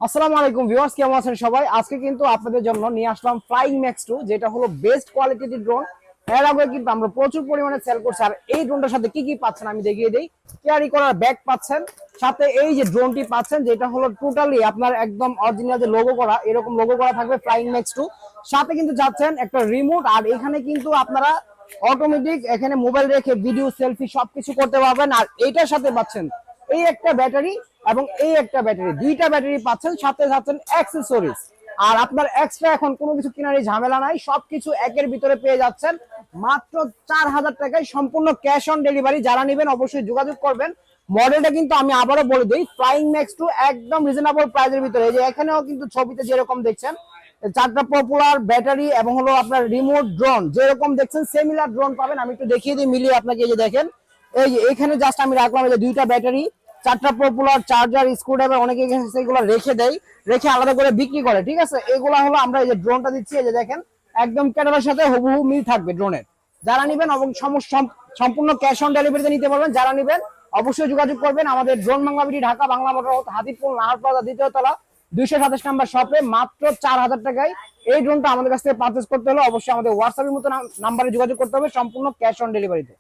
আসসালামু আলাইকুম ভিউয়ার্স, কেমন আছেন সবাই? আজকে কিন্তু আপনাদের জন্য নিয়ে আসলাম ফ্লাইং ম্যাক্স 2, যেটা হলো বেস্ট কোয়ালিটির ড্রোন। এর আগে কিন্তু আমরা প্রচুর পরিমাণে সেল করছি। আর এই ড্রোনটার সাথে কি কি পাচ্ছেন আমি দেখিয়ে দেই। ক্যারি করার ব্যাগ পাচ্ছেন, সাথে এই যে ড্রোনটি পাচ্ছেন, যেটা হলো টোটালি আপনার একদম অরিজিনাল যে লোগো করা, এরকম লোগো করা থাকবে ফ্লাইং ম্যাক্স 2। সাথে কিন্তু যাচ্ছেন একটা রিমোট, আর এখানে কিন্তু আপনারা অটোমেটিক এখানে মোবাইল রেখে ভিডিও সেলফি সবকিছু করতে পারবেন। আর এইটার সাথে পাচ্ছেন এই একটা ব্যাটারি এবং এই একটা ব্যাটারি, দুইটা ব্যাটারি পাচ্ছেন, সাথে পাচ্ছেন অ্যাক্সেসরিজ। আর আপনার এক্সট্রা এখন কোনো কিছু কেনারই ঝামেলা নাই, সবকিছু একের ভিতরে পেয়ে যাচ্ছেন মাত্র 4000 টাকায়, সম্পূর্ণ ক্যাশ অন ডেলিভারি। যারা নেবেন অবশ্যই যোগাযোগ করবেন। মডেলটা কিন্তু আমি আবারও বলে দিই, ফ্লাইং ম্যাক্স 2 একদম রিজনেবল প্রাইসের ভিতরে। এই যে এখানেও কিন্তু ছবিতে যেরকম দেখছেন চারটা পপুলার ব্যাটারি এবং হলো আপনার রিমোট ড্রোন, যেরকম দেখছেন সিমিলার ড্রোন পাবেন। আমি একটু দেখিয়ে দিই মিলিয়ে আপনাকে। এই যে দেখেন, এই যে এখানে জাস্ট আমি রাখলাম এই যে দুইটা ব্যাটারি, চারটা পপুলার, চার্জার, স্ক্রুড্রাইভার। অনেকে এগুলো রেখে দেয়, রেখে আলাদা করে বিক্রি করে, ঠিক আছে? এগুলা হলো আমরা এই যে ড্রোনটা দিচ্ছি, এই যে দেখেন একদম ক্যামেরার সাথে হুবহু মিল থাকবে ড্রোনের। যারা নেবেন এবং সম্পূর্ণ ক্যাশ অন ডেলিভারিতে নিতে পারবেন। যারা নেবেন অবশ্যই যোগাযোগ করবেন আমাদের drone Bangla BD, Dhaka Bangla motor, Hatipur Nahar plaza, দ্বিতীয় তলা, 227 নম্বর শপে, মাত্র 4000 টাকায় এই ড্রোনটা আমাদের কাছ থেকে পারচেজ করতে হলে অবশ্যই আমাদের হোয়াটসঅ্যাপের মতো নাম্বারে যোগাযোগ করতে হবে, সম্পূর্ণ ক্যাশ অন ডেলিভারিতে।